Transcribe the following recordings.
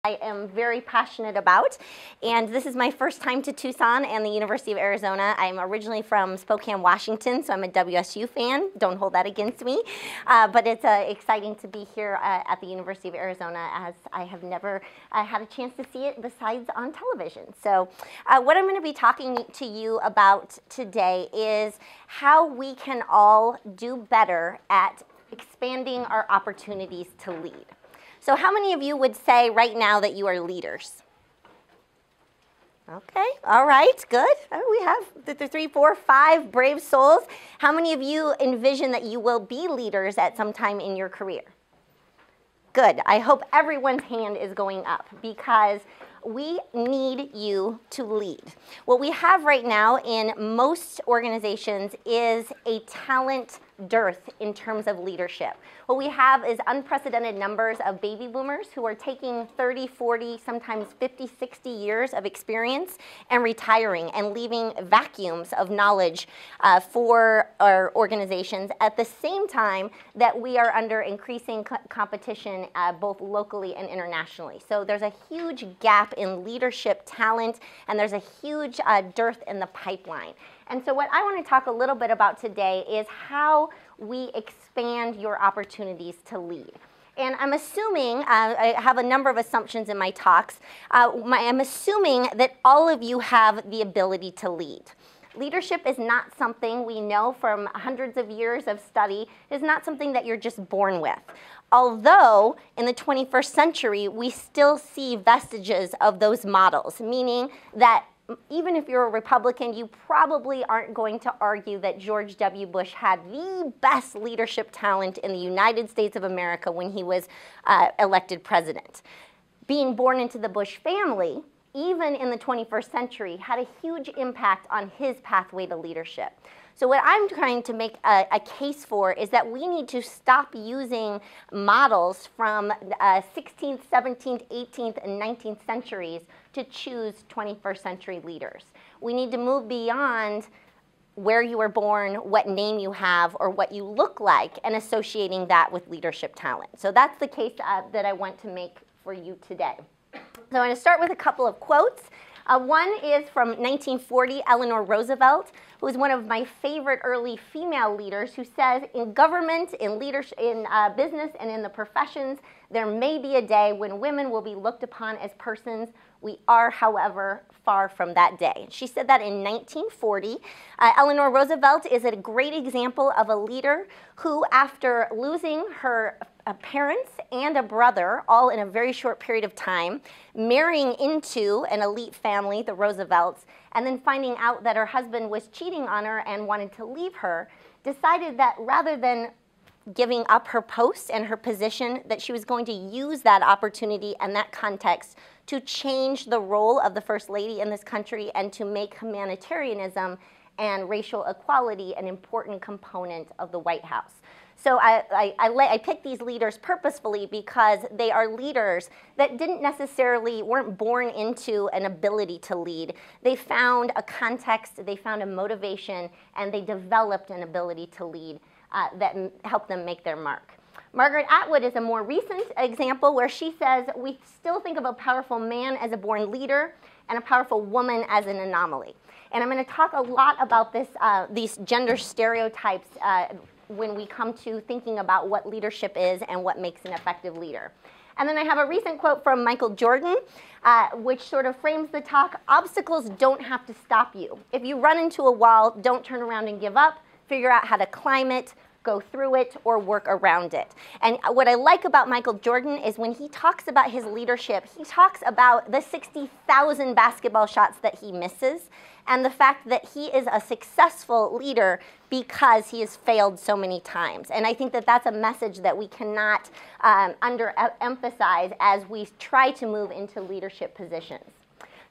I am very passionate about, and this is my first time to Tucson and the University of Arizona. I'm originally from Spokane, Washington, so I'm a WSU fan. Don't hold that against me, but it's exciting to be here at the University of Arizona, as I have never had a chance to see it besides on television. So what I'm going to be talking to you about today is how we can all do better at expanding our opportunities to lead. So how many of you would say right now that you are leaders? Okay, all right, good. We have the 3, 4, 5 brave souls. How many of you envision that you will be leaders at some time in your career? Good. I hope everyone's hand is going up because we need you to lead. What we have right now in most organizations is a talent dearth in terms of leadership. What we have is unprecedented numbers of baby boomers who are taking 30, 40, sometimes 50, 60 years of experience and retiring and leaving vacuums of knowledge for our organizations at the same time that we are under increasing competition both locally and internationally. So there's a huge gap in leadership talent, and there's a huge dearth in the pipeline. And so what I want to talk a little bit about today is how we expand your opportunities to lead. And I'm assuming, I have a number of assumptions in my talks, I'm assuming that all of you have the ability to lead. Leadership is not something we know from hundreds of years of study. It's not something that you're just born with. Although in the 21st century, we still see vestiges of those models, meaning that even if you're a Republican, you probably aren't going to argue that George W. Bush had the best leadership talent in the United States of America when he was elected president. Being born into the Bush family, even in the 21st century, had a huge impact on his pathway to leadership. So what I'm trying to make a case for is that we need to stop using models from 16th, 17th, 18th, and 19th centuries to choose 21st century leaders. We need to move beyond where you were born, what name you have, or what you look like, and associating that with leadership talent. So that's the case that I want to make for you today. So I'm going to start with a couple of quotes. One is from 1940, Eleanor Roosevelt, who is one of my favorite early female leaders, who says, in government, in leadership, in business, and in the professions, there may be a day when women will be looked upon as persons. We are, however, far from that day. She said that in 1940. Eleanor Roosevelt is a great example of a leader who, after losing her parents and a brother, all in a very short period of time, marrying into an elite family, the Roosevelts, and then finding out that her husband was cheating on her and wanted to leave her, decided that rather than giving up her post and her position, that she was going to use that opportunity and that context to change the role of the First Lady in this country and to make humanitarianism and racial equality an important component of the White House. So I picked these leaders purposefully because they are leaders that weren't born into an ability to lead. They found a context, they found a motivation, and they developed an ability to lead that helped them make their mark. Margaret Atwood is a more recent example where she says we still think of a powerful man as a born leader and a powerful woman as an anomaly. And I'm going to talk a lot about this, these gender stereotypes when we come to thinking about what leadership is and what makes an effective leader. And then I have a recent quote from Michael Jordan, which sort of frames the talk. Obstacles don't have to stop you. If you run into a wall, don't turn around and give up. Figure out how to climb it, go through it, or work around it. And what I like about Michael Jordan is when he talks about his leadership, he talks about the 60,000 basketball shots that he misses and the fact that he is a successful leader because he has failed so many times. And I think that that's a message that we cannot underemphasize as we try to move into leadership positions.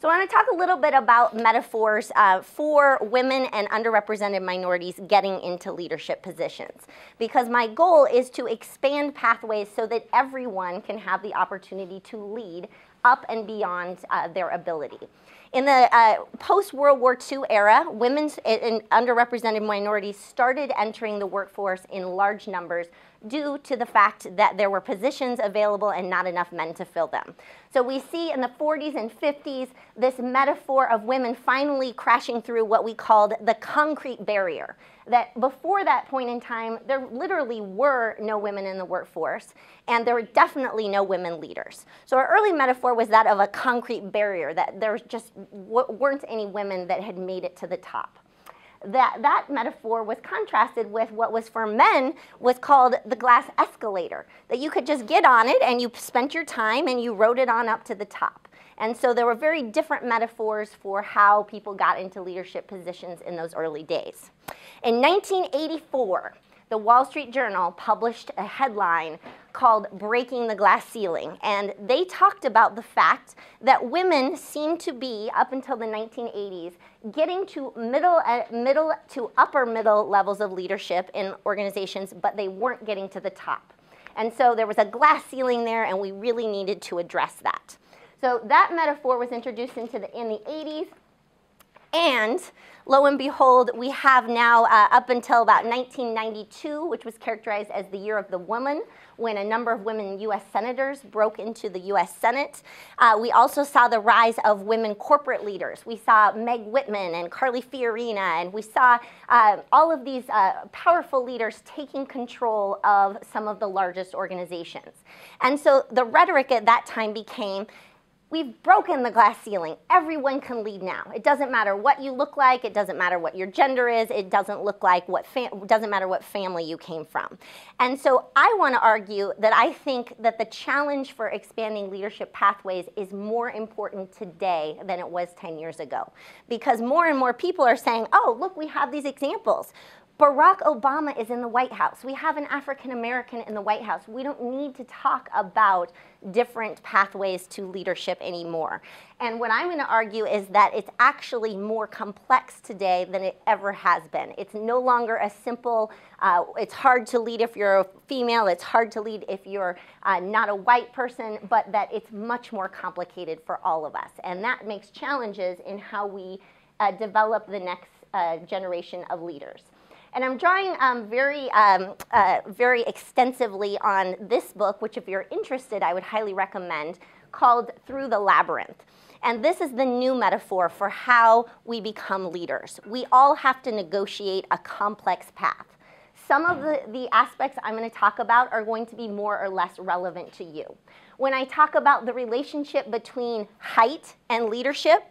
So I want to talk a little bit about metaphors for women and underrepresented minorities getting into leadership positions, because my goal is to expand pathways so that everyone can have the opportunity to lead up and beyond their ability. In the post-World War II era, women and underrepresented minorities started entering the workforce in large numbers due to the fact that there were positions available and not enough men to fill them. So we see in the 40s and 50s this metaphor of women finally crashing through what we called the concrete barrier. That before that point in time, there literally were no women in the workforce, and there were definitely no women leaders. So our early metaphor was that of a concrete barrier, that there just weren't any women that had made it to the top. That metaphor was contrasted with what was for men was called the glass escalator, that you could just get on it and you spent your time and you rode it on up to the top. And so there were very different metaphors for how people got into leadership positions in those early days. In 1984, the Wall Street Journal published a headline called "Breaking the Glass Ceiling," and they talked about the fact that women seemed to be, up until the 1980s, getting to middle to upper middle levels of leadership in organizations, but they weren't getting to the top. And so there was a glass ceiling there, and we really needed to address that. So that metaphor was introduced in the 80s, and lo and behold, we have now up until about 1992, which was characterized as the year of the woman, when a number of women U.S. senators broke into the U.S. Senate. We also saw the rise of women corporate leaders. We saw Meg Whitman and Carly Fiorina, and we saw all of these powerful leaders taking control of some of the largest organizations. And so the rhetoric at that time became, we've broken the glass ceiling. Everyone can lead now. It doesn't matter what you look like. It doesn't matter what your gender is. It doesn't look like doesn't matter what family you came from. And so I want to argue that I think that the challenge for expanding leadership pathways is more important today than it was 10 years ago, because more and more people are saying, oh, look, we have these examples. Barack Obama is in the White House. We have an African American in the White House. We don't need to talk about different pathways to leadership anymore. And what I'm going to argue is that it's actually more complex today than it ever has been. It's no longer a simple, it's hard to lead if you're a female, it's hard to lead if you're not a white person, but that it's much more complicated for all of us. And that makes challenges in how we develop the next generation of leaders. And I'm drawing very extensively on this book, which if you're interested, I would highly recommend, called Through the Labyrinth. And this is the new metaphor for how we become leaders. We all have to negotiate a complex path. Some of the aspects I'm going to talk about are going to be more or less relevant to you. When I talk about the relationship between height and leadership,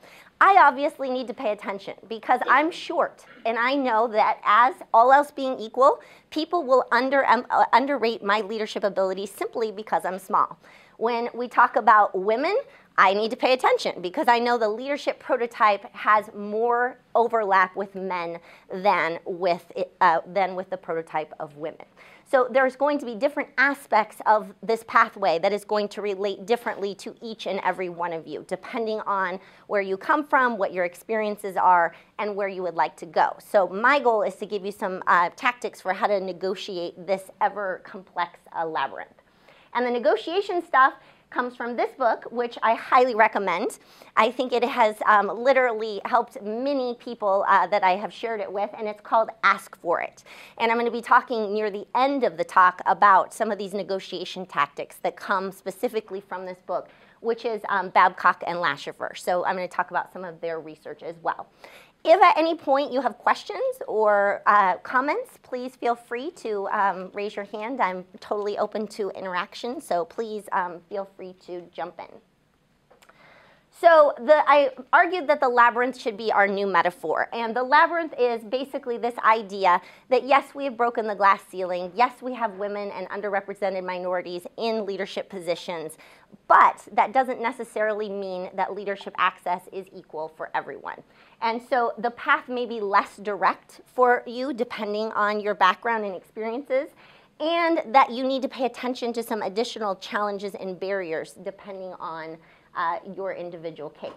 I obviously need to pay attention because I'm short, and I know that as all else being equal, people will underrate my leadership abilities simply because I'm small. When we talk about women, I need to pay attention because I know the leadership prototype has more overlap with men than with the prototype of women. So there's going to be different aspects of this pathway that is going to relate differently to each and every one of you, depending on where you come from, what your experiences are, and where you would like to go. So my goal is to give you some tactics for how to negotiate this ever complex labyrinth. And the negotiation stuff comes from this book, which I highly recommend. I think it has literally helped many people that I have shared it with, and it's called Ask For It. And I'm going to be talking near the end of the talk about some of these negotiation tactics that come specifically from this book, which is Babcock and Lashifer. So I'm going to talk about some of their research as well. If at any point you have questions or comments, please feel free to raise your hand. I'm totally open to interaction, so please feel free to jump in. So I argued that the labyrinth should be our new metaphor. And the labyrinth is basically this idea that yes, we have broken the glass ceiling. Yes, we have women and underrepresented minorities in leadership positions. But that doesn't necessarily mean that leadership access is equal for everyone. And so the path may be less direct for you depending on your background and experiences, and that you need to pay attention to some additional challenges and barriers depending on your individual case.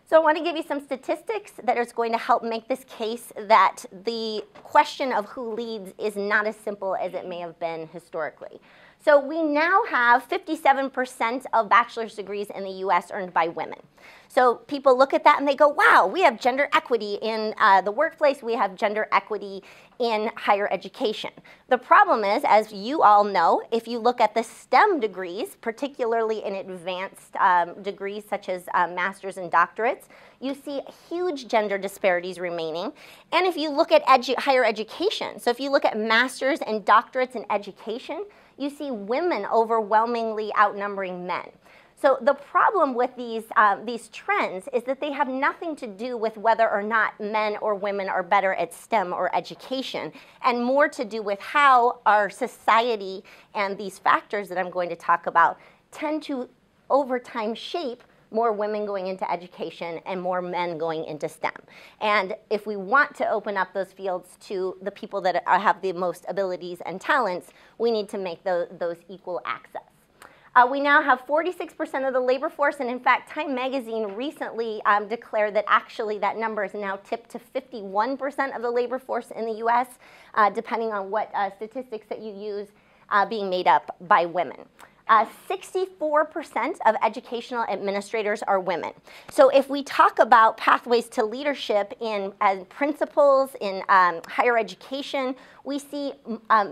So I want to give you some statistics that is going to help make this case that the question of who leads is not as simple as it may have been historically. So we now have 57% of bachelor's degrees in the US earned by women. So people look at that and they go, wow, we have gender equity in the workplace, we have gender equity in higher education. The problem is, as you all know, if you look at the STEM degrees, particularly in advanced degrees such as masters and doctorates, you see huge gender disparities remaining. And if you look at higher education, so if you look at masters and doctorates in education, you see women overwhelmingly outnumbering men. So the problem with these trends is that they have nothing to do with whether or not men or women are better at STEM or education, and more to do with how our society and these factors that I'm going to talk about tend to, over time, shape more women going into education and more men going into STEM. And if we want to open up those fields to the people that have the most abilities and talents, we need to make those equal access. We now have 46% of the labor force, and in fact, Time Magazine recently declared that actually that number is now tipped to 51% of the labor force in the US, depending on what statistics that you use, being made up by women. 64% of educational administrators are women. So if we talk about pathways to leadership in principals, in higher education, we see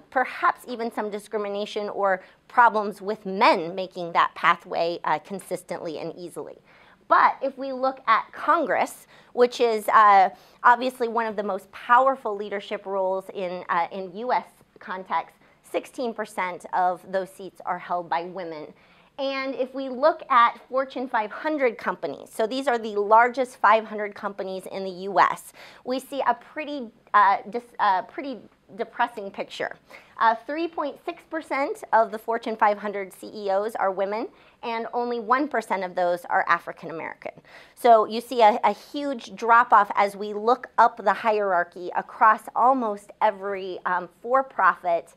perhaps even some discrimination or problems with men making that pathway consistently and easily. But if we look at Congress, which is obviously one of the most powerful leadership roles in US context, 16% of those seats are held by women. And if we look at Fortune 500 companies, so these are the largest 500 companies in the US, we see a pretty depressing picture. 3.6% of the Fortune 500 CEOs are women, and only 1% of those are African American. So you see a huge drop-off as we look up the hierarchy across almost every for-profit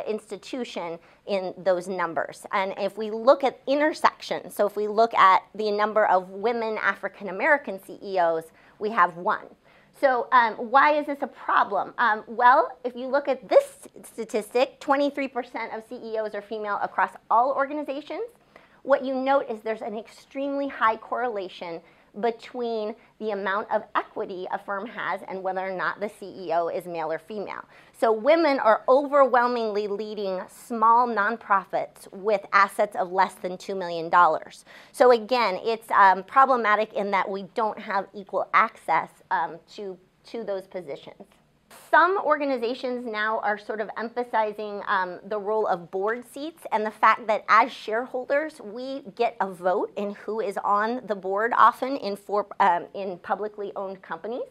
institution in those numbers. And if we look at intersections, so if we look at the number of women African American CEOs, we have 1. So why is this a problem? Well, if you look at this statistic, 23% of CEOs are female across all organizations. What you note is there's an extremely high correlation between the amount of equity a firm has and whether or not the CEO is male or female. So women are overwhelmingly leading small nonprofits with assets of less than $2 million. So again, it's problematic in that we don't have equal access to those positions. Some organizations now are sort of emphasizing the role of board seats and the fact that as shareholders, we get a vote in who is on the board often in publicly owned companies.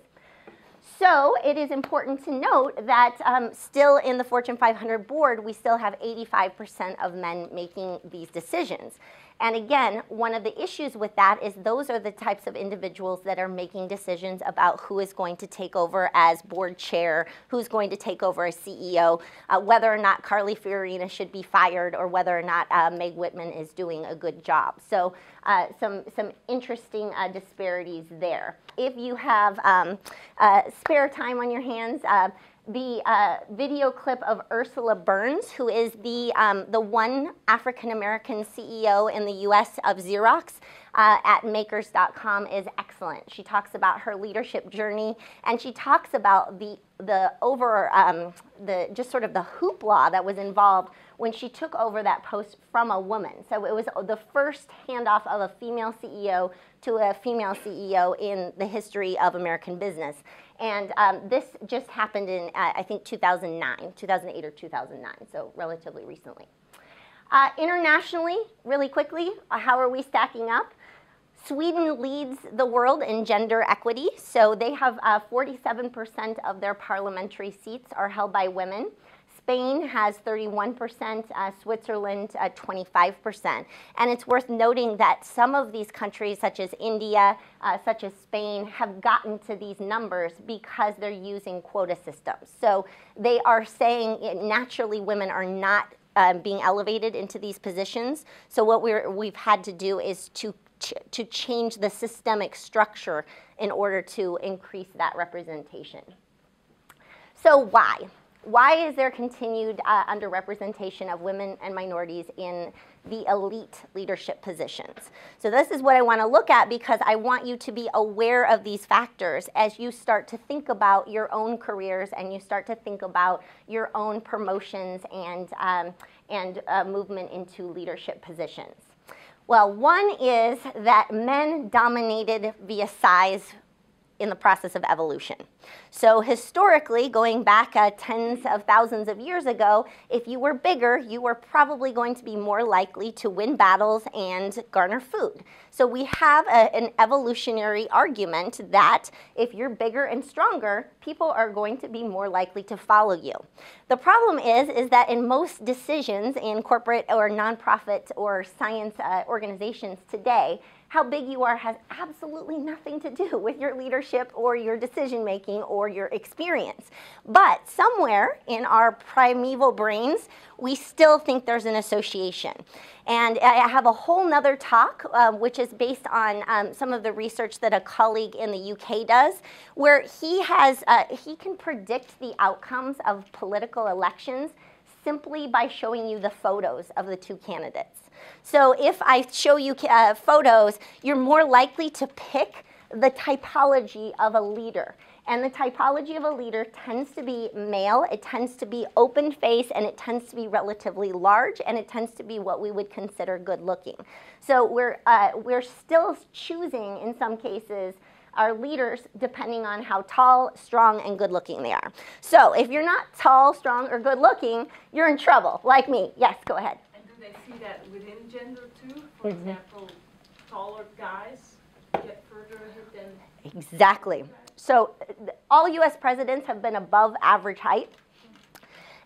So it is important to note that still in the Fortune 500 board, we still have 85% of men making these decisions. And again, one of the issues with that is those are the types of individuals that are making decisions about who is going to take over as board chair, who's going to take over as CEO, whether or not Carly Fiorina should be fired, or whether or not Meg Whitman is doing a good job. So some interesting disparities there. If you have spare time on your hands, the video clip of Ursula Burns, who is the one African-American CEO in the US of Xerox at makers.com, is excellent. She talks about her leadership journey, and she talks about just sort of the hoopla that was involved when she took over that post from a woman. So it was the first handoff of a female CEO to a female CEO in the history of American business. And this just happened in, I think, 2008 or 2009, so relatively recently. Internationally, really quickly, how are we stacking up? Sweden leads the world in gender equity. So they have 47% of their parliamentary seats are held by women. Spain has 31%, Switzerland 25%. And it's worth noting that some of these countries, such as India, such as Spain, have gotten to these numbers because they're using quota systems. So they are saying naturally women are not being elevated into these positions. So what we've had to do is to change the systemic structure in order to increase that representation. So why? Why is there continued underrepresentation of women and minorities in the elite leadership positions? So this is what I want to look at, because I want you to be aware of these factors as you start to think about your own careers and you start to think about your own promotions and movement into leadership positions. Well, one is that men dominated via size in the process of evolution. So historically, going back tens of thousands of years ago, if you were bigger, you were probably going to be more likely to win battles and garner food. So we have an evolutionary argument that if you're bigger and stronger, people are going to be more likely to follow you. The problem is that in most decisions in corporate or nonprofit or science organizations today, how big you are has absolutely nothing to do with your leadership or your decision making or your experience. But somewhere in our primeval brains, we still think there's an association. And I have a whole nother talk, which is based on some of the research that a colleague in the UK does, where he can predict the outcomes of political elections simply by showing you the photos of the two candidates. So if I show you photos, you're more likely to pick the typology of a leader. And the typology of a leader tends to be male, it tends to be open face, and it tends to be relatively large, and it tends to be what we would consider good looking. So we're still choosing, in some cases, our leaders depending on how tall, strong, and good looking they are. So if you're not tall, strong, or good looking, you're in trouble, like me. Yes, go ahead. And do they see that within gender too? For example, taller guys get further ahead than... Exactly. So all U.S. presidents have been above average height.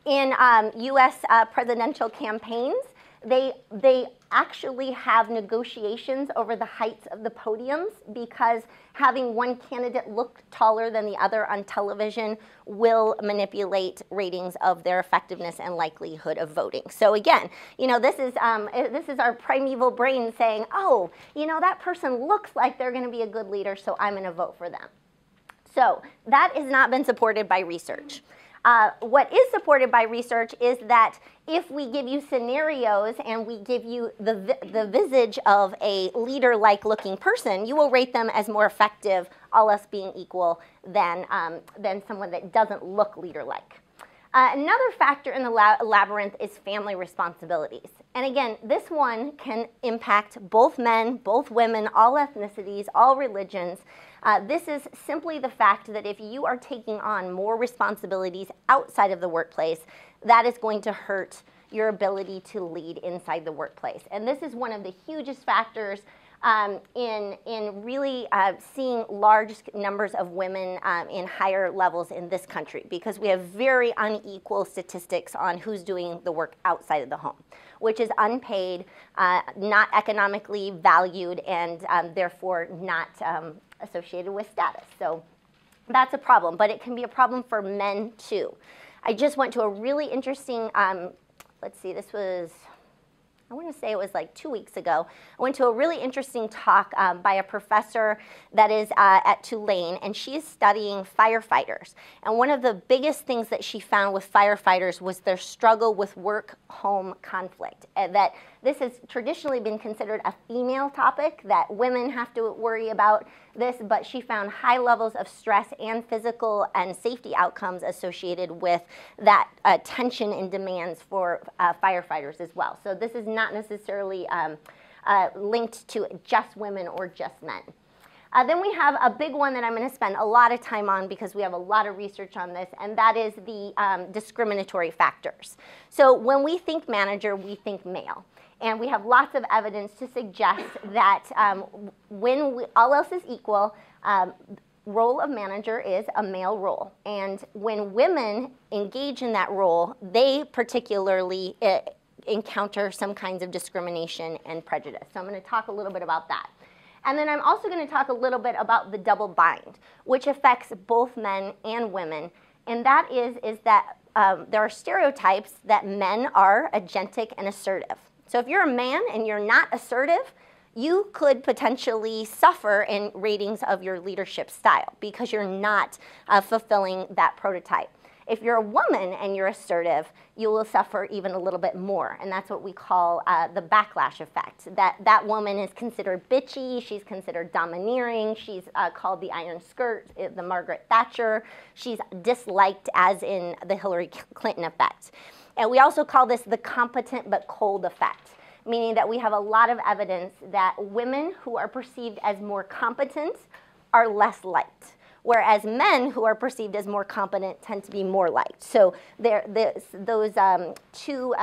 In U.S. Presidential campaigns, they actually have negotiations over the heights of the podiums, because having one candidate look taller than the other on television will manipulate ratings of their effectiveness and likelihood of voting. So again, you know, this is our primeval brain saying, oh, you know, that person looks like they're going to be a good leader, so I'm going to vote for them. So that has not been supported by research. What is supported by research is that if we give you scenarios and we give you the visage of a leader-like looking person, you will rate them as more effective, all else being equal, than someone that doesn't look leader-like. Another factor in the labyrinth is family responsibilities. And again, this one can impact both men, both women, all ethnicities, all religions. This is simply the fact that if you are taking on more responsibilities outside of the workplace, that is going to hurt your ability to lead inside the workplace. And this is one of the hugest factors in really seeing large numbers of women in higher levels in this country, because we have very unequal statistics on who's doing the work outside of the home, which is unpaid, not economically valued, and therefore not associated with status. So that's a problem, but it can be a problem for men too. I just went to a really interesting, let's see, this was, I want to say it was like 2 weeks ago. I went to a really interesting talk by a professor that is at Tulane, and she is studying firefighters. And one of the biggest things that she found with firefighters was their struggle with work-home conflict. That this has traditionally been considered a female topic, that women have to worry about this, but she found high levels of stress and physical and safety outcomes associated with that tension and demands for firefighters as well. So this is not necessarily linked to just women or just men. Then we have a big one that I'm going to spend a lot of time on because we have a lot of research on this, and that is the discriminatory factors. So when we think manager, we think male. And we have lots of evidence to suggest that when all else is equal, role of manager is a male role. And when women engage in that role, they particularly encounter some kinds of discrimination and prejudice. So I'm going to talk a little bit about that. And then I'm also going to talk a little bit about the double bind, which affects both men and women. And that is that there are stereotypes that men are agentic and assertive. So if you're a man and you're not assertive, you could potentially suffer in ratings of your leadership style because you're not fulfilling that prototype. If you're a woman and you're assertive, you will suffer even a little bit more, and that's what we call the backlash effect. That woman is considered bitchy, she's considered domineering, she's called the iron skirt, the Margaret Thatcher, she's disliked as in the Hillary Clinton effect. And we also call this the competent but cold effect, meaning that we have a lot of evidence that women who are perceived as more competent are less liked, whereas men who are perceived as more competent tend to be more liked. So those two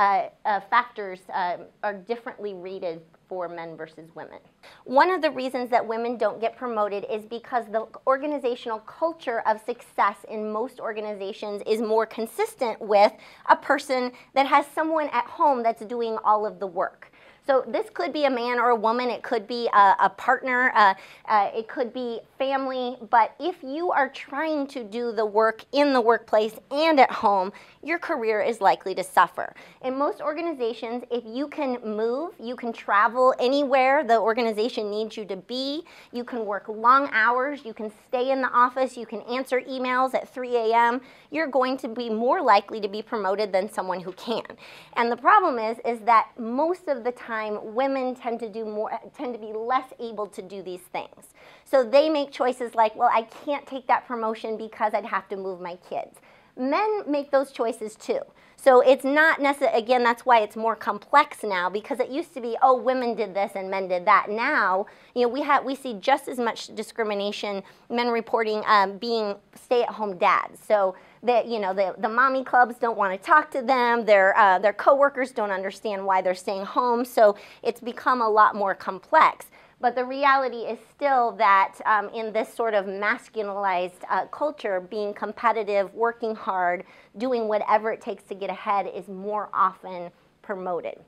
factors are differently rated for men versus women. One of the reasons that women don't get promoted is because the organizational culture of success in most organizations is more consistent with a person that has someone at home that's doing all of the work. So this could be a man or a woman, it could be a partner, it could be family, but if you are trying to do the work in the workplace and at home, your career is likely to suffer. In most organizations, if you can move, you can travel anywhere the organization needs you to be, you can work long hours, you can stay in the office, you can answer emails at 3 a.m., you're going to be more likely to be promoted than someone who can. And the problem is that most of the time, women tend to be less able to do these things. So they make choices like, well, I can't take that promotion because I'd have to move my kids. Men make those choices too. So it's not necessarily, again, that's why it's more complex now, because it used to be, oh, women did this and men did that. Now, you know, we see just as much discrimination, men reporting being stay-at-home dads. So the mommy clubs don't want to talk to them. Their coworkers don't understand why they're staying home. So it's become a lot more complex. But the reality is still that in this sort of masculinized culture, being competitive, working hard, doing whatever it takes to get ahead is more often promoted.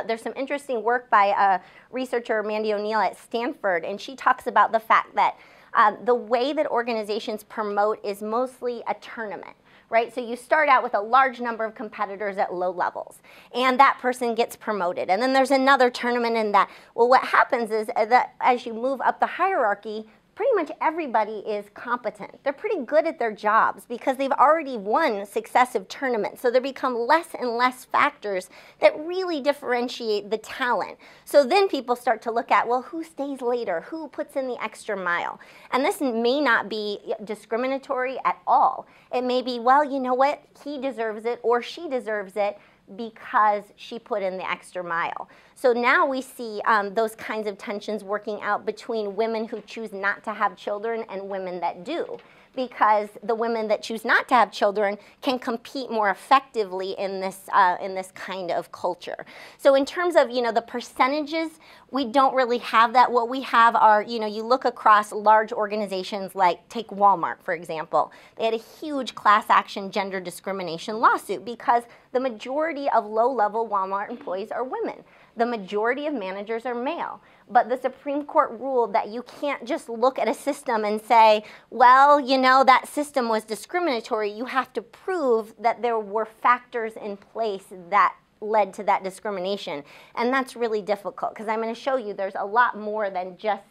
There's some interesting work by researcher Mandy O'Neill at Stanford, and she talks about the fact that the way that organizations promote is mostly a tournament. Right? So you start out with a large number of competitors at low levels, and that person gets promoted. And then there's another tournament in that. Well, what happens is that as you move up the hierarchy, pretty much everybody is competent. They're pretty good at their jobs because they've already won successive tournaments. So there become less and less factors that really differentiate the talent. So then people start to look at, well, who stays later? Who puts in the extra mile? And this may not be discriminatory at all. It may be, well, you know what? He deserves it or she deserves it because she put in the extra mile. So now we see those kinds of tensions working out between women who choose not to have children and women that do, because the women that choose not to have children can compete more effectively in this kind of culture. So in terms of the percentages, we don't really have that. What we have are, you look across large organizations like, take Walmart, for example. They had a huge class action gender discrimination lawsuit because the majority of low-level Walmart employees are women. The majority of managers are male. But the Supreme Court ruled that you can't just look at a system and say, well, that system was discriminatory. You have to prove that there were factors in place that led to that discrimination. And that's really difficult because I'm going to show you there's a lot more than just,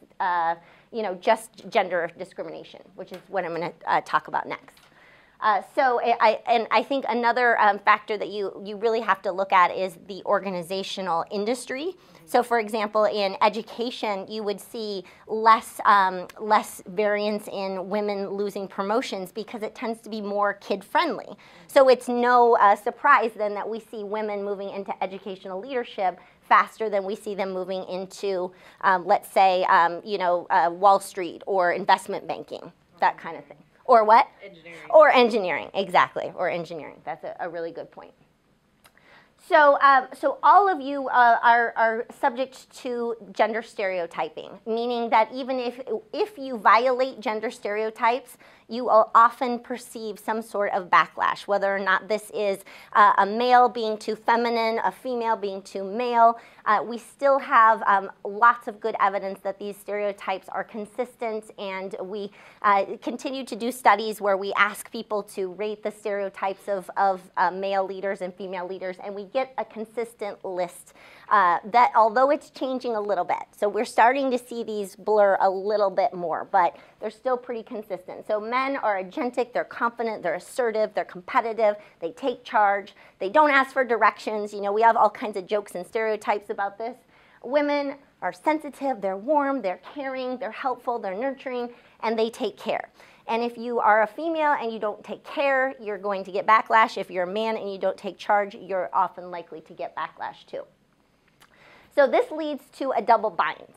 just gender discrimination, which is what I'm going to talk about next. So I think another factor that you really have to look at is the organizational industry. So for example, in education, you would see less variance in women losing promotions because it tends to be more kid-friendly. So it's no surprise then that we see women moving into educational leadership faster than we see them moving into, let's say, Wall Street or investment banking, that kind of thing. Or what? Engineering. Or engineering, exactly, or engineering. That's a really good point. So, so all of you are subject to gender stereotyping, meaning that even if you violate gender stereotypes, you will often perceive some sort of backlash, whether or not this is a male being too feminine, a female being too male. We still have lots of good evidence that these stereotypes are consistent, and we continue to do studies where we ask people to rate the stereotypes of male leaders and female leaders, and we get a consistent list that, although it's changing a little bit, so we're starting to see these blur a little bit more, but they're still pretty consistent. So men are agentic, they're confident, they're assertive, they're competitive, they take charge, they don't ask for directions. You know, we have all kinds of jokes and stereotypes about this. Women are sensitive, they're warm, they're caring, they're helpful, they're nurturing, and they take care. And if you are a female and you don't take care, you're going to get backlash. If you're a man and you don't take charge, you're often likely to get backlash too. So this leads to a double bind.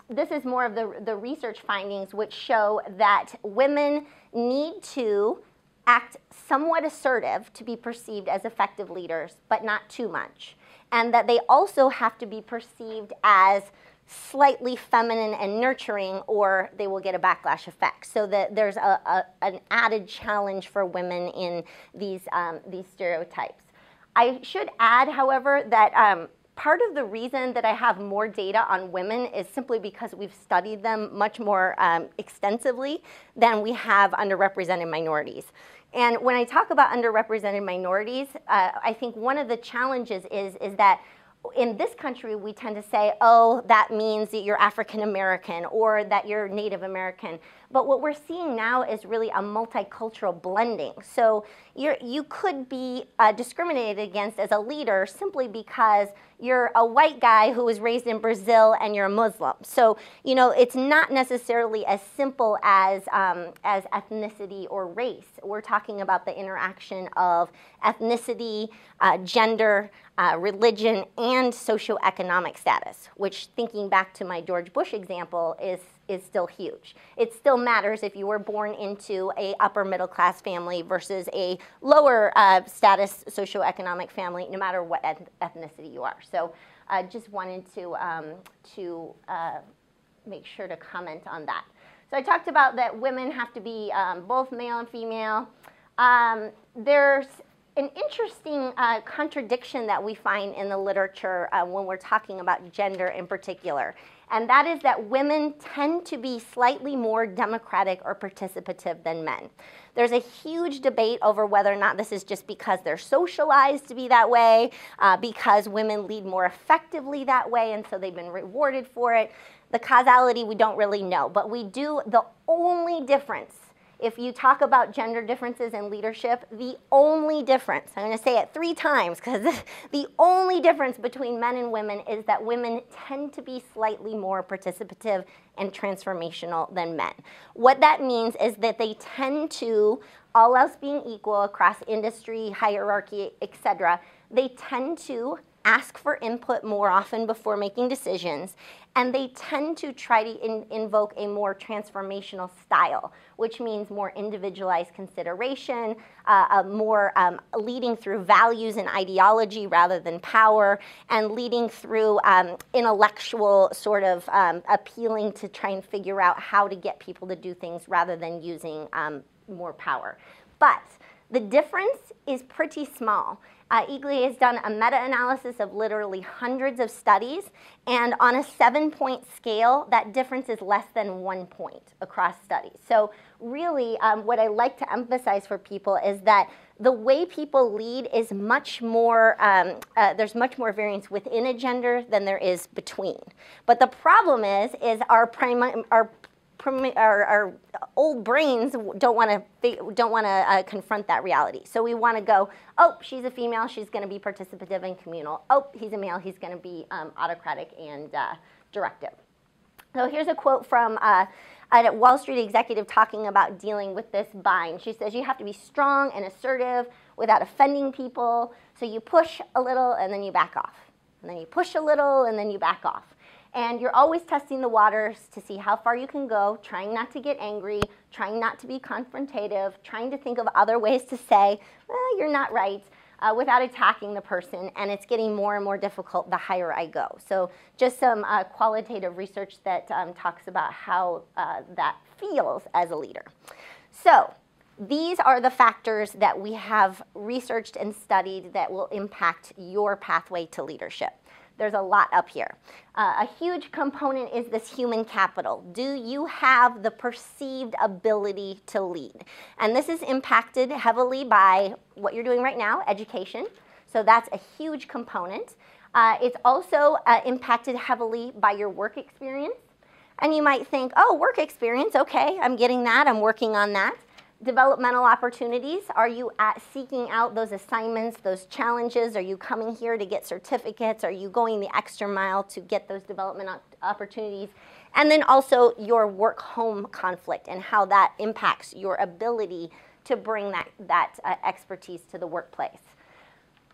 This is more of the research findings, which show that women need to act somewhat assertive to be perceived as effective leaders, but not too much. And that they also have to be perceived as slightly feminine and nurturing, or they will get a backlash effect. So that there's an added challenge for women in these stereotypes. I should add, however, that part of the reason that I have more data on women is simply because we've studied them much more extensively than we have underrepresented minorities. And when I talk about underrepresented minorities, I think one of the challenges is that in this country, we tend to say, oh, that means that you're African American or that you're Native American. But what we're seeing now is really a multicultural blending. So you could be discriminated against as a leader simply because you're a white guy who was raised in Brazil and you're a Muslim. So, you know, it's not necessarily as simple as ethnicity or race. We're talking about the interaction of ethnicity, gender, religion, and socioeconomic status, which, thinking back to my George Bush example, is still huge. It still matters if you were born into a upper middle class family versus a lower status socioeconomic family, no matter what ethnicity you are. So I just wanted to make sure to comment on that. So I talked about that women have to be both male and female. There's an interesting contradiction that we find in the literature when we're talking about gender in particular, and that is that women tend to be slightly more democratic or participative than men. There's a huge debate over whether or not this is just because they're socialized to be that way, because women lead more effectively that way, and so they've been rewarded for it. The causality we don't really know, but we do. The only difference, if you talk about gender differences in leadership, the only difference, I'm going to say it 3 times because the only difference between men and women is that women tend to be slightly more participative and transformational than men. What that means is that they tend to, all else being equal across industry, hierarchy, etc., they tend to ask for input more often before making decisions, and they tend to try to invoke a more transformational style, which means more individualized consideration, more leading through values and ideology rather than power, and leading through intellectual sort of appealing to try and figure out how to get people to do things rather than using more power. But the difference is pretty small. Bligh has done a meta-analysis of literally hundreds of studies, and on a 7-point scale, that difference is less than 1 point across studies. So really, what I like to emphasize for people is that the way people lead is much more, there's much more variance within a gender than there is between. But the problem is our old brains don't want to confront that reality. So we want to go, oh, she's a female, she's going to be participative and communal. Oh, he's a male, he's going to be autocratic and directive. So here's a quote from a Wall Street executive talking about dealing with this bind. She says, you have to be strong and assertive without offending people. So you push a little and then you back off. And then you push a little and then you back off. And you're always testing the waters to see how far you can go, trying not to get angry, trying not to be confrontative, trying to think of other ways to say, well, you're not right, without attacking the person. And it's getting more and more difficult the higher I go. So just some qualitative research that talks about how that feels as a leader. So these are the factors that we have researched and studied that will impact your pathway to leadership. There's a lot up here. A huge component is this human capital. Do you have the perceived ability to lead? And this is impacted heavily by what you're doing right now, education. So that's a huge component. It's also impacted heavily by your work experience. And you might think, oh, work experience, okay, I'm getting that, I'm working on that. Developmental opportunities, are you seeking out those assignments, those challenges? Are you coming here to get certificates? Are you going the extra mile to get those development opportunities? And then also your work-home conflict and how that impacts your ability to bring that expertise to the workplace.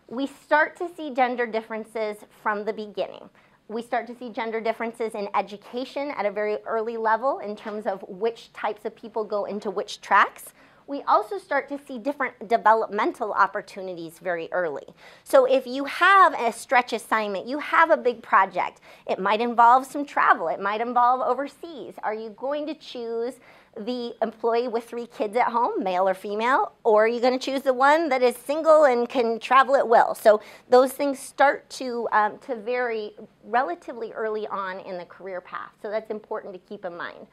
We start to see gender differences from the beginning. We start to see gender differences in education at a very early level in terms of which types of people go into which tracks. We also start to see different developmental opportunities very early. So if you have a stretch assignment, you have a big project, it might involve some travel, it might involve overseas. Are you going to choose the employee with 3 kids at home, male or female, or are you going to choose the one that is single and can travel at will? So those things start to vary relatively early on in the career path. So that's important to keep in mind.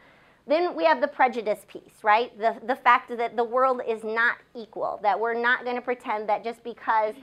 Then we have the prejudice piece, right? The fact that the world is not equal, that we're not going to pretend that just because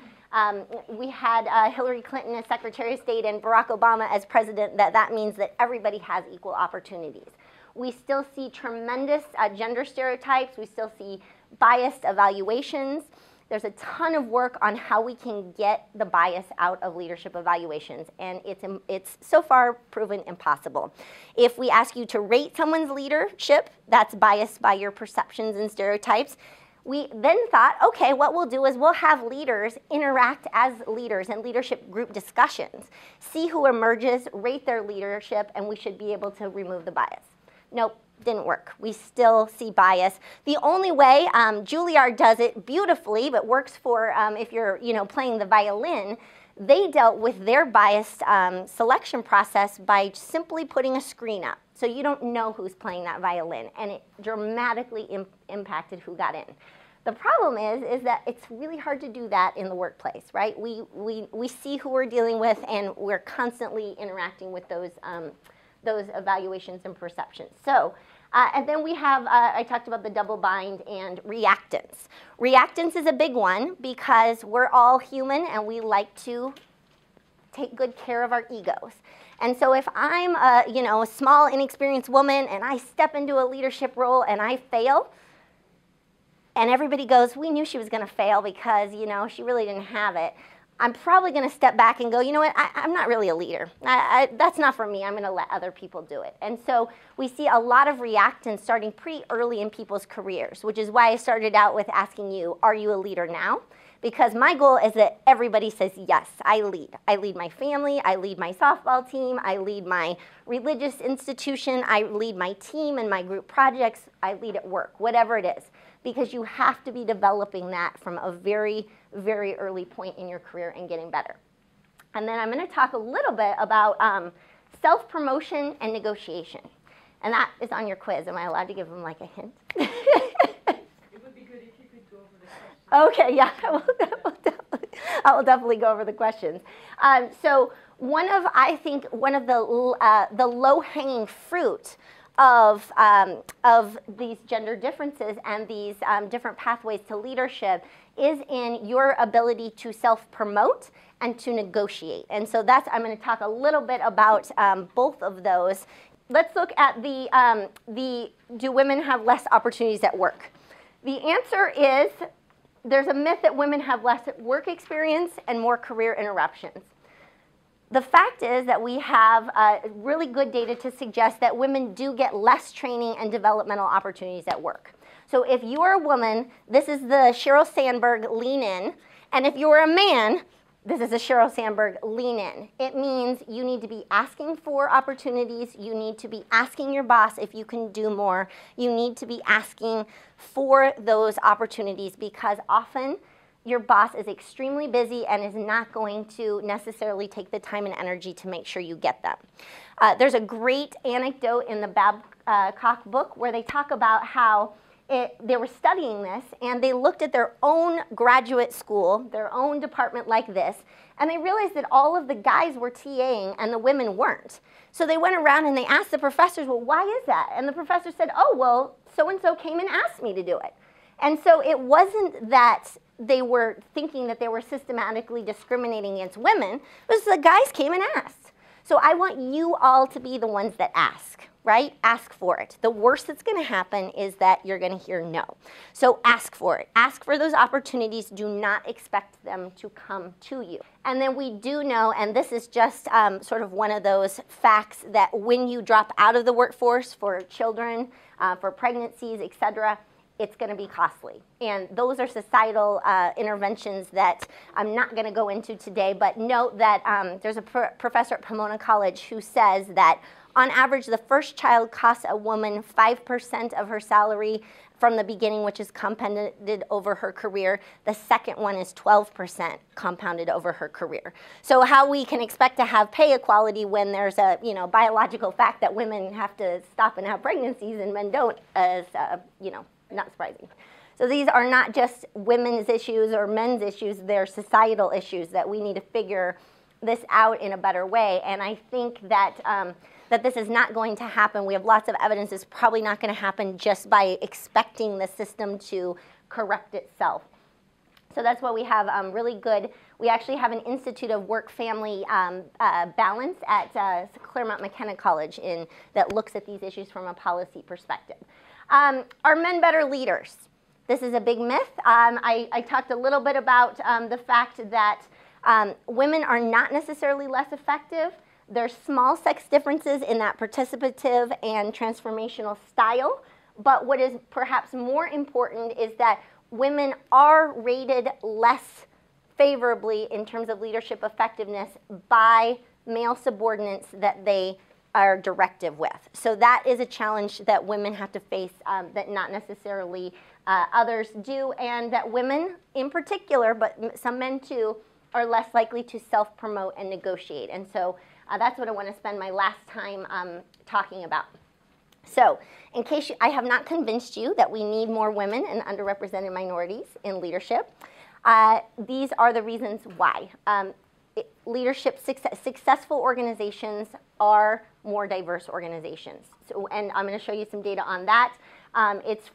we had Hillary Clinton as Secretary of State and Barack Obama as president, that means that everybody has equal opportunities. We still see tremendous gender stereotypes. We still see biased evaluations. There's a ton of work on how we can get the bias out of leadership evaluations, and it's so far proven impossible. If we ask you to rate someone's leadership, that's biased by your perceptions and stereotypes. We then thought, okay, what we'll do is we'll have leaders interact as leaders in leadership group discussions, see who emerges, rate their leadership, and we should be able to remove the bias. Nope, didn't work. We still see bias. The only way, Juilliard does it beautifully, but works for if you're playing the violin, they dealt with their biased selection process by simply putting a screen up. So you don't know who's playing that violin, and it dramatically impacted who got in. The problem is that it's really hard to do that in the workplace, right? We see who we're dealing with, and we're constantly interacting with those evaluations and perceptions. So, and then we have, I talked about the double bind and reactance. Reactance is a big one because we're all human and we like to take good care of our egos. And so if I'm a small, inexperienced woman and I step into a leadership role and I fail, and everybody goes, we knew she was going to fail because, she really didn't have it, I'm probably going to step back and go, you know what, I'm not really a leader. That's not for me. I'm going to let other people do it. And so we see a lot of reactance starting pretty early in people's careers, which is why I started out with asking you, are you a leader now? Because my goal is that everybody says, yes, I lead. I lead my family. I lead my softball team. I lead my religious institution. I lead my team and my group projects. I lead at work, whatever it is. Because you have to be developing that from a very, very early point in your career and getting better. And then I'm going to talk a little bit about self-promotion and negotiation. And that is on your quiz. Am I allowed to give them like a hint? It would be good if you could go over the questions. Okay, yeah, I will definitely go over the questions. So I think one of the low-hanging fruit of these gender differences and these different pathways to leadership is in your ability to self-promote and to negotiate. And so I'm going to talk a little bit about both of those. Let's look at do women have less opportunities at work? The answer is there's a myth that women have less work experience and more career interruptions. The fact is that we have really good data to suggest that women do get less training and developmental opportunities at work. So if you are a woman, this is the Sheryl Sandberg lean in. And if you're a man, this is a Sheryl Sandberg lean in. It means you need to be asking for opportunities. You need to be asking your boss if you can do more. You need to be asking for those opportunities because often your boss is extremely busy and is not going to necessarily take the time and energy to make sure you get them. There's a great anecdote in the Babcock book where they talk about how they were studying this, and they looked at their own graduate school, their own department like this, and they realized that all of the guys were TAing and the women weren't. So they went around and they asked the professors, well, why is that? And the professor said, oh, well, so-and-so came and asked me to do it. And so it wasn't that they were thinking that they were systematically discriminating against women. It was the guys came and asked. So I want you all to be the ones that ask, right? Ask for it. The worst that's going to happen is that you're going to hear no. So ask for it. Ask for those opportunities. Do not expect them to come to you. And then we do know, and this is just sort of one of those facts, that when you drop out of the workforce for children, for pregnancies, etc., it's going to be costly. And those are societal interventions that I'm not going to go into today, but note that there's a professor at Pomona College who says that on average, the first child costs a woman 5% of her salary from the beginning, which is compounded over her career. The second one is 12% compounded over her career. So how we can expect to have pay equality when there's a biological fact that women have to stop and have pregnancies and men don't is not surprising. So these are not just women's issues or men's issues, they're societal issues that we need to figure this out in a better way. And I think that that this is not going to happen. We have lots of evidence it's probably not going to happen just by expecting the system to correct itself. So that's why we have really good, we actually have an Institute of Work-Family Balance at Claremont McKenna College that looks at these issues from a policy perspective. Are men better leaders? This is a big myth. I talked a little bit about the fact that women are not necessarily less effective. There's small sex differences in that participative and transformational style, but what is perhaps more important is that women are rated less favorably in terms of leadership effectiveness by male subordinates that they are directive with. So that is a challenge that women have to face that not necessarily others do, and that women in particular, but some men too, are less likely to self-promote and negotiate. And so that's what I want to spend my last time talking about. So in case I have not convinced you that we need more women and underrepresented minorities in leadership, these are the reasons why. Successful organizations are more diverse organizations. So, and I'm going to show you some data on that. It's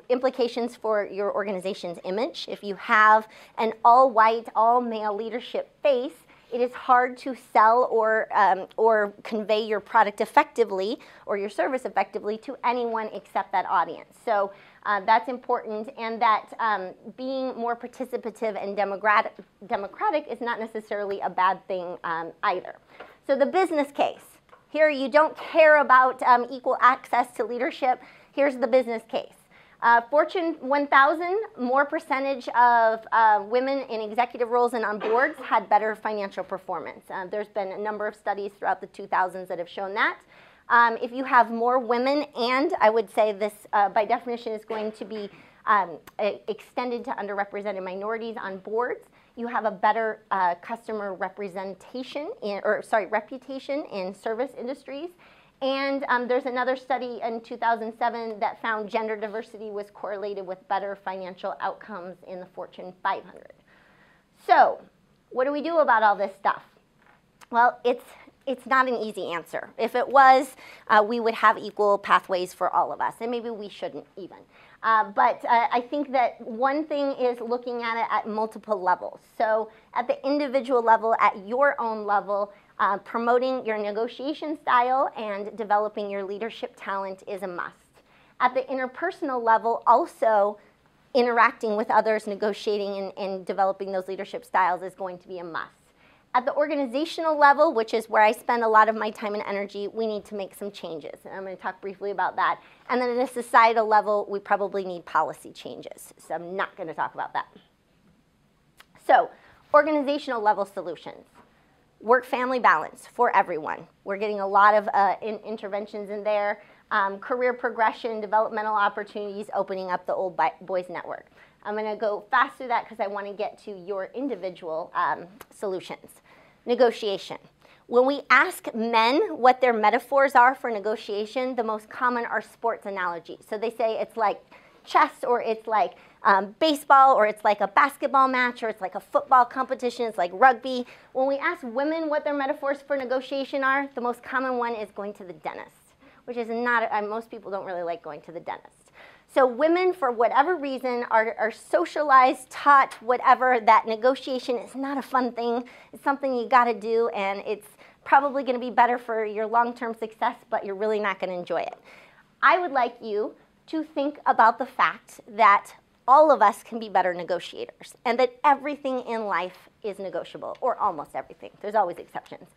implications for your organization's image. If you have an all-white, all-male leadership face, it is hard to sell or convey your product effectively or your service effectively to anyone except that audience. So that's important, and that being more participative and democratic is not necessarily a bad thing either. So the business case. Here you don't care about equal access to leadership. Here's the business case. Fortune 1000, more percentage of women in executive roles and on boards had better financial performance. There's been a number of studies throughout the 2000s that have shown that. If you have more women, and I would say this by definition is going to be extended to underrepresented minorities on boards, you have a better customer reputation in service industries. And there's another study in 2007 that found gender diversity was correlated with better financial outcomes in the Fortune 500. So what do we do about all this stuff? Well, it's not an easy answer. If it was, we would have equal pathways for all of us, and maybe we shouldn't even. But I think that one thing is looking at it at multiple levels. So at the individual level, at your own level, promoting your negotiation style and developing your leadership talent is a must. At the interpersonal level, also interacting with others, negotiating and developing those leadership styles is going to be a must. At the organizational level, which is where I spend a lot of my time and energy, we need to make some changes. And I'm going to talk briefly about that. And then at a societal level, we probably need policy changes. So I'm not going to talk about that. So organizational level solutions. Work-family balance for everyone. We're getting a lot of interventions in there. Career progression, developmental opportunities, opening up the old boys network. I'm going to go fast through that because I want to get to your individual solutions. Negotiation. When we ask men what their metaphors are for negotiation, the most common are sports analogies. So they say it's like chess, or it's like baseball, or it's like a basketball match, or it's like a football competition, it's like rugby. When we ask women what their metaphors for negotiation are, the most common one is going to the dentist, which is not, most people don't really like going to the dentist. So women, for whatever reason, are socialized, taught, whatever, that negotiation is not a fun thing. It's something you got to do, and it's probably going to be better for your long-term success, but you're really not going to enjoy it. I would like you to think about the fact that all of us can be better negotiators, and that everything in life is negotiable, or almost everything. There's always exceptions.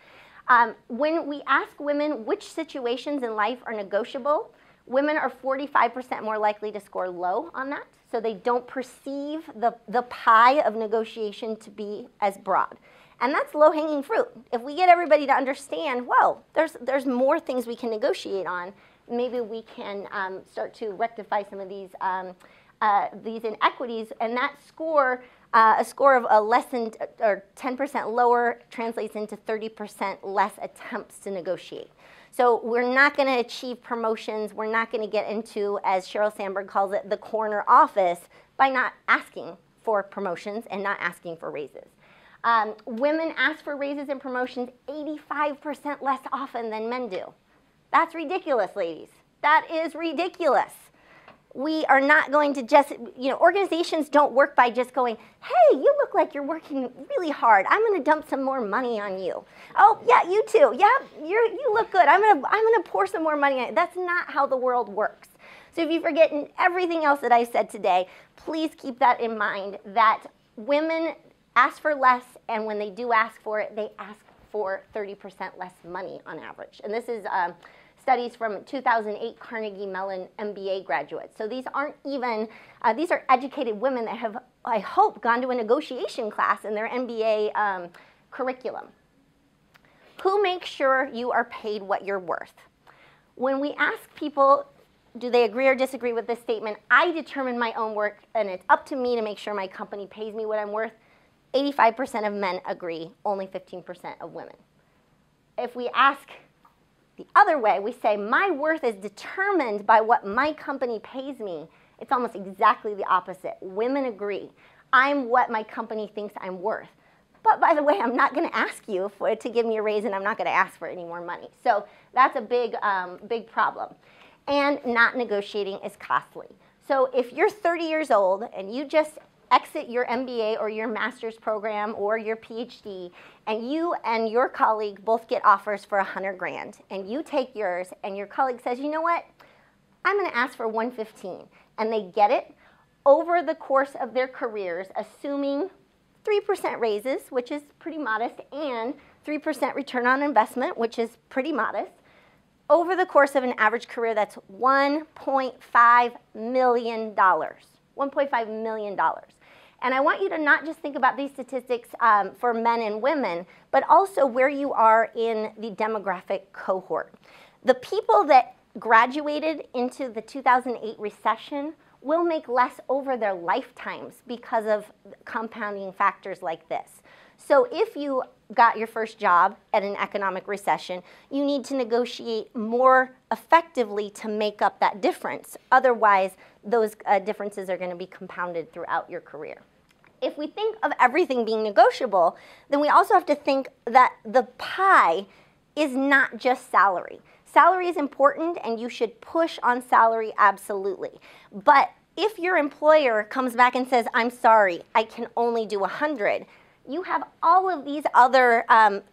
When we ask women which situations in life are negotiable, women are 45% more likely to score low on that, so they don't perceive the pie of negotiation to be as broad. And that's low-hanging fruit. If we get everybody to understand, well, there's more things we can negotiate on, maybe we can start to rectify some of these inequities, and that score, a score of a less than or 10% lower translates into 30% less attempts to negotiate. So we're not going to achieve promotions. We're not going to get into, as Sheryl Sandberg calls it, the corner office by not asking for promotions and not asking for raises. Women ask for raises and promotions 85% less often than men do. That's ridiculous, ladies. That is ridiculous. We are not going to just, organizations don't work by just going, hey, you look like you're working really hard. I'm going to dump some more money on you. Oh, yeah, you too. Yeah, you look good. I'm going to pour some more money on you. That's not how the world works. So if you've forgotten everything else that I said today, please keep that in mind, that women ask for less, and when they do ask for it, they ask for 30% less money on average. And this is studies from 2008 Carnegie Mellon MBA graduates. So these aren't even, these are educated women that have, I hope, gone to a negotiation class in their MBA curriculum. Who makes sure you are paid what you're worth? When we ask people, do they agree or disagree with this statement, I determine my own worth, and it's up to me to make sure my company pays me what I'm worth, 85% of men agree, only 15% of women. If we ask the other way, we say my worth is determined by what my company pays me, it's almost exactly the opposite. Women agree, I'm what my company thinks I'm worth. But by the way, I'm not going to ask you to give me a raise, and I'm not going to ask for any more money. So that's a big, big problem. And not negotiating is costly. So if you're 30 years old and you just exit your MBA or your master's program or your PhD, and you and your colleague both get offers for $100 grand, and you take yours, and your colleague says, you know what, I'm going to ask for 115, and they get it, over the course of their careers, assuming 3% raises, which is pretty modest, and 3% return on investment, which is pretty modest, over the course of an average career, that's $1.5 million. $1.5 million. And I want you to not just think about these statistics for men and women, but also where you are in the demographic cohort. The people that graduated into the 2008 recession will make less over their lifetimes because of compounding factors like this. So if you got your first job at an economic recession, you need to negotiate more effectively to make up that difference. Otherwise, those differences are going to be compounded throughout your career. If we think of everything being negotiable, then we also have to think that the pie is not just salary. Salary is important, and you should push on salary absolutely. But if your employer comes back and says, I'm sorry, I can only do 100, you have all of these other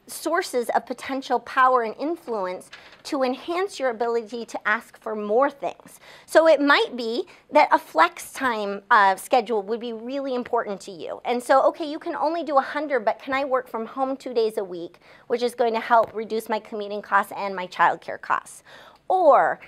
sources of potential power and influence to enhance your ability to ask for more things. So it might be that a flex time schedule would be really important to you. And so, okay, you can only do 100, but can I work from home 2 days a week, which is going to help reduce my commuting costs and my childcare costs? Or,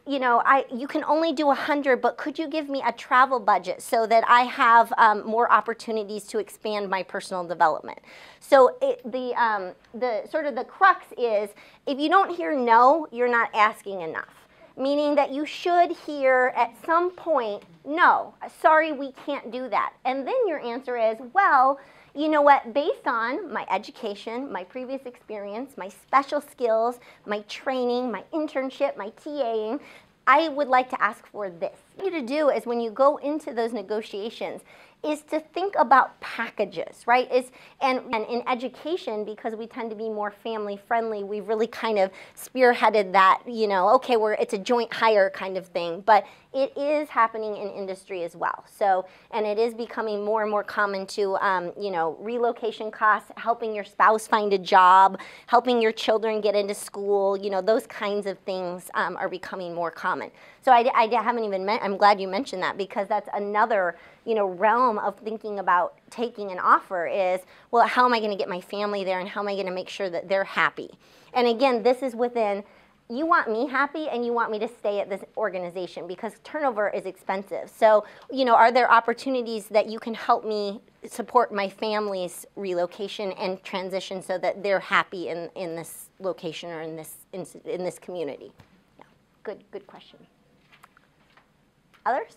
you can only do 100, but could you give me a travel budget so that I have more opportunities to expand my personal development? So the crux is, if you don't hear no, you're not asking enough. Meaning that you should hear at some point, no, sorry, we can't do that. And then your answer is, well, you know what, based on my education, my previous experience, my special skills, my training, my internship, my TAing, I would like to ask for this. What you to do is when you go into those negotiations is to think about packages, right? And in education, because we tend to be more family friendly, we've really kind of spearheaded that, you know, okay, it's a joint hire kind of thing, but it is happening in industry as well. So, and it is becoming more and more common to, you know, relocation costs, helping your spouse find a job, helping your children get into school, you know, those kinds of things are becoming more common. So I haven't even I'm glad you mentioned that, because that's another, you know, realm of thinking about taking an offer is, well, how am I going to get my family there and how am I going to make sure that they're happy? And again, this is within, you want me happy and you want me to stay at this organization because turnover is expensive. So, you know, are there opportunities that you can help me support my family's relocation and transition so that they're happy in this location or in this community? Yeah. Good question. Others?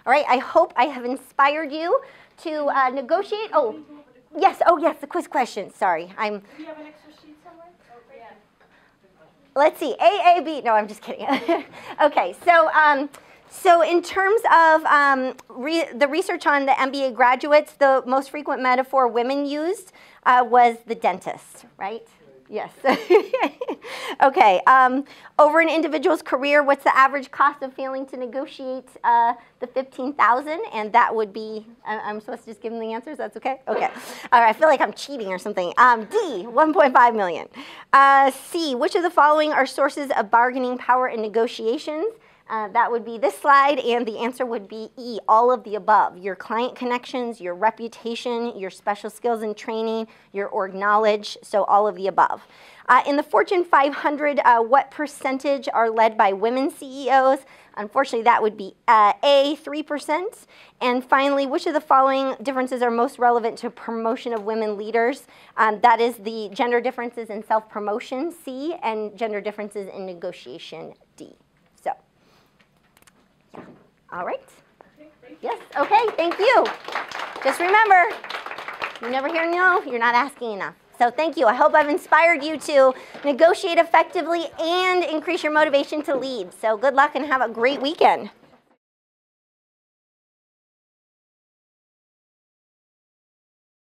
All right, I hope I have inspired you to negotiate. Oh, yes, the quiz question. Sorry, Do you have an extra sheet somewhere? Oh, yeah. Let's see, A, B. No, I'm just kidding. Okay, so in terms of the research on the MBA graduates, the most frequent metaphor women used was the dentist, right? Yes. Okay. Over an individual's career, what's the average cost of failing to negotiate the $15,000? And that would be, I'm supposed to just give them the answers? That's okay? Okay. All right. I feel like I'm cheating or something. D, 1.5 million. C, which of the following are sources of bargaining power in negotiations? That would be this slide, and the answer would be E, all of the above. Your client connections, your reputation, your special skills and training, your org knowledge, so all of the above. In the Fortune 500, what percentage are led by women CEOs? Unfortunately, that would be A, 3%. And finally, which of the following differences are most relevant to promotion of women leaders? That is the gender differences in self-promotion, C, and gender differences in negotiation, D. So. All right. Yes, okay, thank you. Just remember, you never hear no, you're not asking enough. So thank you. I hope I've inspired you to negotiate effectively and increase your motivation to lead. So good luck and have a great weekend.